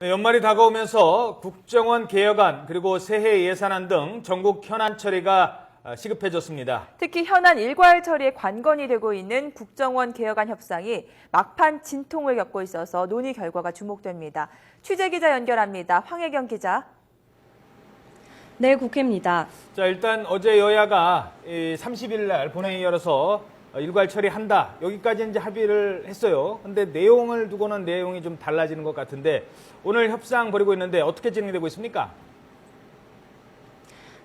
네, 연말이 다가오면서 국정원 개혁안 그리고 새해 예산안 등 전국 현안 처리가 시급해졌습니다. 특히 현안 일괄 처리에 관건이 되고 있는 국정원 개혁안 협상이 막판 진통을 겪고 있어서 논의 결과가 주목됩니다. 취재기자 연결합니다. 황혜경 기자. 네, 국회입니다. 자, 일단 어제 여야가 30일 날 본회의 열어서 일괄 처리한다. 여기까지 이제 합의를 했어요. 근데 내용을 두고는 내용이 좀 달라지는 것 같은데 오늘 협상 벌이고 있는데 어떻게 진행되고 있습니까?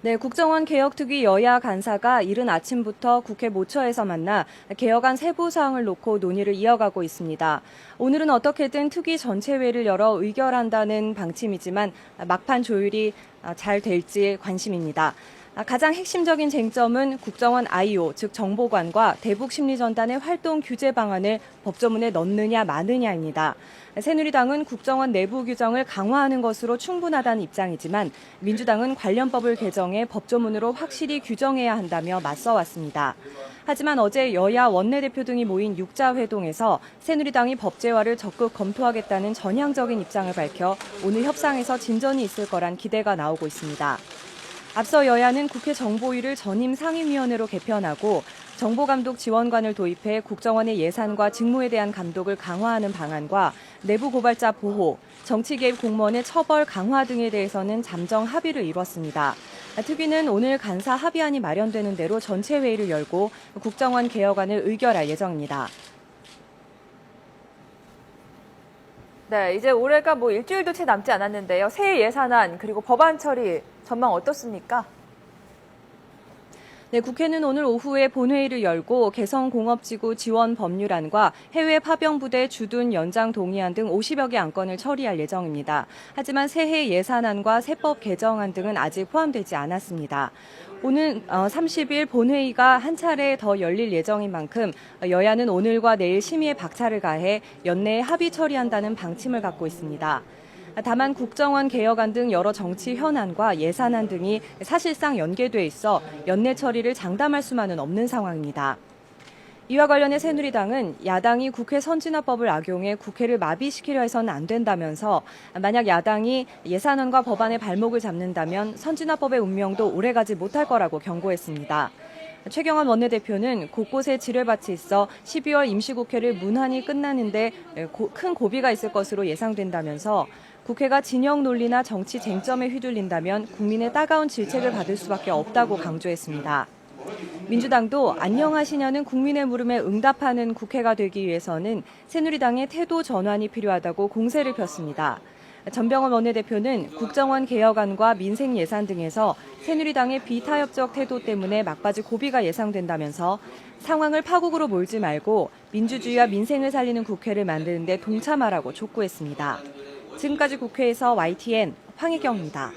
네, 국정원 개혁특위 여야 간사가 이른 아침부터 국회 모처에서 만나 개혁안 세부 사항을 놓고 논의를 이어가고 있습니다. 오늘은 어떻게든 특위 전체회를 열어 의결한다는 방침이지만 막판 조율이 잘 될지 관심입니다. 가장 핵심적인 쟁점은 국정원 IO, 즉 정보관과 대북심리전단의 활동 규제 방안을 법조문에 넣느냐 마느냐입니다. 새누리당은 국정원 내부 규정을 강화하는 것으로 충분하다는 입장이지만 민주당은 관련법을 개정해 법조문으로 확실히 규정해야 한다며 맞서왔습니다. 하지만 어제 여야 원내대표 등이 모인 육자회동에서 새누리당이 법제화를 적극 검토하겠다는 전향적인 입장을 밝혀 오늘 협상에서 진전이 있을 거란 기대가 나오고 있습니다. 앞서 여야는 국회 정보위를 전임 상임위원회로 개편하고 정보감독 지원관을 도입해 국정원의 예산과 직무에 대한 감독을 강화하는 방안과 내부 고발자 보호, 정치 개입 공무원의 처벌 강화 등에 대해서는 잠정 합의를 이뤘습니다. 특위는 오늘 간사 합의안이 마련되는 대로 전체 회의를 열고 국정원 개혁안을 의결할 예정입니다. 네, 이제 올해가 일주일도 채 남지 않았는데요. 새해 예산안 그리고 법안 처리 전망 어떻습니까? 네, 국회는 오늘 오후에 본회의를 열고 개성공업지구 지원 법률안과 해외 파병부대 주둔 연장 동의안 등 50여 개 안건을 처리할 예정입니다. 하지만 새해 예산안과 세법 개정안 등은 아직 포함되지 않았습니다. 오는 30일 본회의가 한 차례 더 열릴 예정인 만큼 여야는 오늘과 내일 심의에 박차를 가해 연내에 합의 처리한다는 방침을 갖고 있습니다. 다만 국정원 개혁안 등 여러 정치 현안과 예산안 등이 사실상 연계돼 있어 연내 처리를 장담할 수만은 없는 상황입니다. 이와 관련해 새누리당은 야당이 국회 선진화법을 악용해 국회를 마비시키려 해서는 안 된다면서 만약 야당이 예산안과 법안의 발목을 잡는다면 선진화법의 운명도 오래가지 못할 거라고 경고했습니다. 최경환 원내대표는 곳곳에 지뢰밭이 있어 12월 임시국회를 무난히 끝나는데 큰 고비가 있을 것으로 예상된다면서 국회가 진영 논리나 정치 쟁점에 휘둘린다면 국민의 따가운 질책을 받을 수밖에 없다고 강조했습니다. 민주당도 안녕하시냐는 국민의 물음에 응답하는 국회가 되기 위해서는 새누리당의 태도 전환이 필요하다고 공세를 폈습니다. 전병헌 원내대표는 국정원 개혁안과 민생 예산 등에서 새누리당의 비타협적 태도 때문에 막바지 고비가 예상된다면서 상황을 파국으로 몰지 말고 민주주의와 민생을 살리는 국회를 만드는 데 동참하라고 촉구했습니다. 지금까지 국회에서 YTN 황혜경입니다.